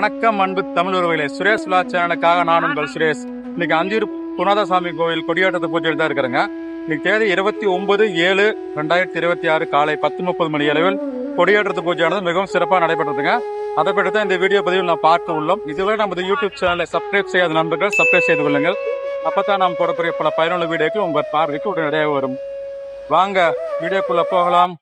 வணக்கம் அன்பு தமிழ் உறவுகளே. சுரேஷ் விழா சேனலுக்காக நான் உங்கள் சுரேஷ். இன்னைக்கு அஞ்சூர் புநாதசாமி கோவில் கொடியேற்றத்தை பூஜை தான் இருக்கிறேங்க. இன்னைக்கு தேதி 29/7/2026 காலை 10:30 மணி அளவில் கொடியேற்றத்து பூஜையானது மிகவும் சிறப்பாக நடைபெற்றதுங்க. அதை பற்றி தான் இந்த வீடியோ பதிவில் நான் பார்க்க உள்ளோம். இதுவரை நமது யூடியூப் சேனலை சப்ஸ்கிரைப் செய்யாத நண்பர்கள் சப்ஸ்கிரைப் செய்து கொள்ளுங்கள். அப்பதான் நாம் போடக்கூடிய பல பயனுள்ள வீடியோக்கள் உங்கள் பார்வைக்கு உடனடியாக வரும். வாங்க வீடியோக்குள்ள போகலாம்.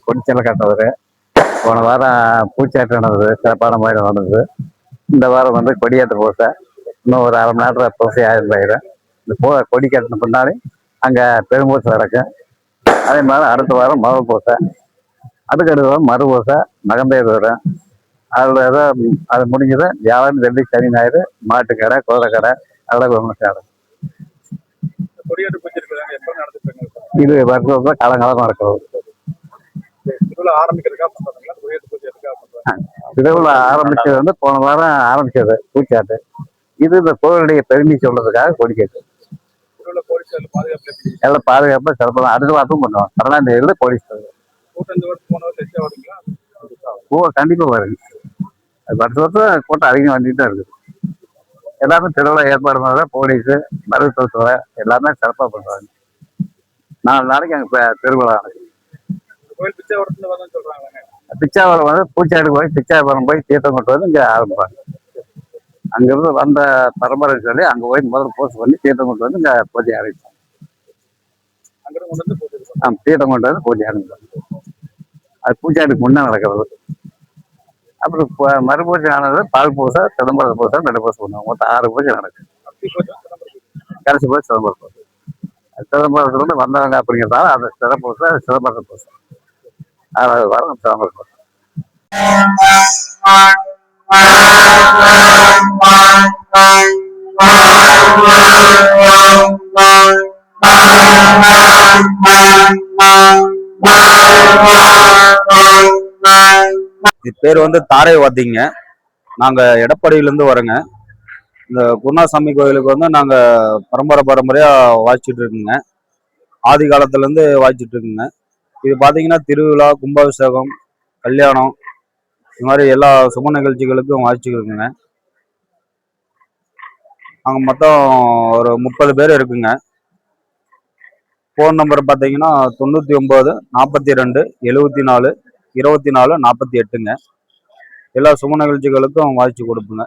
கொடிச்சலை கட்டுறது. போன வாரம் பூச்சாட்டு நடந்தது, சிறப்பான முறையில் நடந்தது. இந்த வாரம் வந்து கொடியேற்ற பூசை. இன்னும் ஒரு அரை மணி நேரத்தில் பூசை ஆயிரம். இந்த கொடி கட்டின பின்னாடி அங்கே பெரும்பூசை நடக்கும். அதே மாதிரி அடுத்த வாரம் முதல் பூசை, அதுக்கு அடுத்த வாரம் மறு பூசை, மகந்தேர் வரும். அதில் ஏதோ அது முடிஞ்சது. வியாழன், வெள்ளி, சனி, ஞாயிறு மாட்டு கடை, குதிரை கடை, அதெல்லாம் விமர்சனம். கொடியேற்ற பூஜை இருக்கிறாங்க எப்போ நடந்துட்டு இது வருஷம் காலங்காலம் நடக்கிறது. திருவிழா ஆரம்பிக்கிறதுக்காக பண்றாங்க. கொடியேற்ற பூஜை எதுக்காக பண்றாங்க? திருவிழா ஆரம்பிச்சது வந்து போன வாரம் ஆரம்பிச்சது பூச்சாட்டு. இது இந்த கோவிலுடைய பெருமை சொல்றதுக்காக கொடிக்கட்டு. திருவிழா போலீஸ் பாதுகாப்பு எல்லாம் பாதுகாப்பாக சிறப்பாக அடுத்த வாரத்தும் பண்ணுவோம். 12ஆம் தேதியில போலீஸ் கூட்டம் போன வருஷம் வருங்களா? கண்டிப்பா வருங்க. வருஷம் கூட்டம் அதிகம் வந்துட்டு தான் இருக்குது. எல்லாமே திருவிழா ஏற்பாடு பண்ண போலீஸு, மருத்துவத்துறை எல்லாமே சிறப்பாக பண்றாங்க. 4 நாளைக்கு அங்கே திருவிழா நடக்குது. பிச்சாவரம் வந்து பூச்சாட்டுக்கு போய் பிச்சாவரம் போய் தீர்த்தம் கொண்டு வந்து இங்கே ஆரம்பிப்பாங்க. அங்கிருந்து வந்த பரம்பரை சொல்லி அங்கே போய் முதல்ல போஸ்ட் பண்ணி தீர்த்தம் கொண்டு வந்து இங்கே பூஜை ஆரம்பிப்பாங்க. தீர்த்தம் கொண்டு வந்து பூஜை ஆரம்பிப்பாங்க. அது பூச்சாட்டுக்கு முன்னே நடக்கிறது. அப்புறம் மறுபூஜை ஆனது பால் பூசை, சிதம்பரம் பூசை, நடுப்பூசை பண்ணுவாங்க. மொத்தம் 6 பூஜை நடக்கும். கடைசி போய் சிதம்பரம் பூசை. சிதம்பரத்துலேருந்து வந்தவங்க அப்படிங்கிறதால அந்த சிறப்பூசை சிதம்பரம் பூசை. 6வது வாரம் சிதம்பரம் பூசை. இது பேர் வந்து தாரை வாத்திங்க. நாங்க எடப்பாடியிலேருந்து வரோங்க. இந்த குருணாசாமி கோயிலுக்கு வந்து நாங்க பரம்பரையா வாய்ச்சிட்டு இருக்குங்க. ஆதி காலத்துல இருந்து வாய்ச்சிட்டு இருக்குங்க. இது பாத்தீங்கன்னா திருவிழா, கும்பாபிஷேகம், கல்யாணம், இது மாதிரி எல்லா சுப நிகழ்ச்சிகளுக்கும் வாய்ச்சிட்டு இருக்குங்க. நாங்க மொத்தம் ஒரு 30 பேர் இருக்குங்க. ஃபோன் நம்பர் பார்த்தீங்கன்னா 99 42 74 24 48ங்க. எல்லா சுப நிகழ்ச்சிகளுக்கும் வாய்ச்சி கொடுப்புங்க.